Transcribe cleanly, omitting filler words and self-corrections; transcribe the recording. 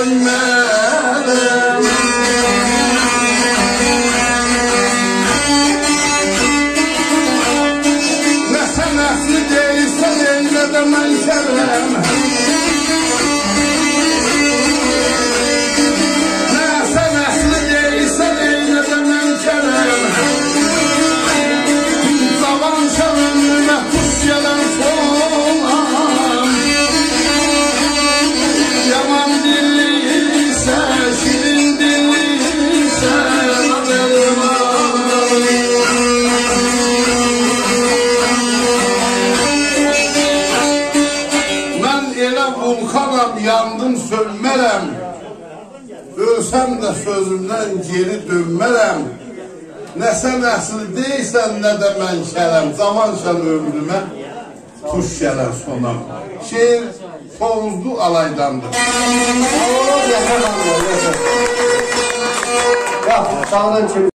dönmərəm. Nə sən əsli deyilsən, elə də mən kərəm. Nə sən əsli deyilsən, elə də mən kərəm. Cavan şəvəmlümə tuş gələn soğan. Yaman dilliysə, şirin dilliysə, haberim var. Mən elə vulkanam, yandım, sönmərəm. Ölsəm də sözümdən geri dönmərəm. Nə sən əsli deyilsən, nə də mən kərəm. Zamanşan ömrümə tuş gələn sonam. Şeir Tovuzlu Alaydandır. Yaşa, sağdan kim?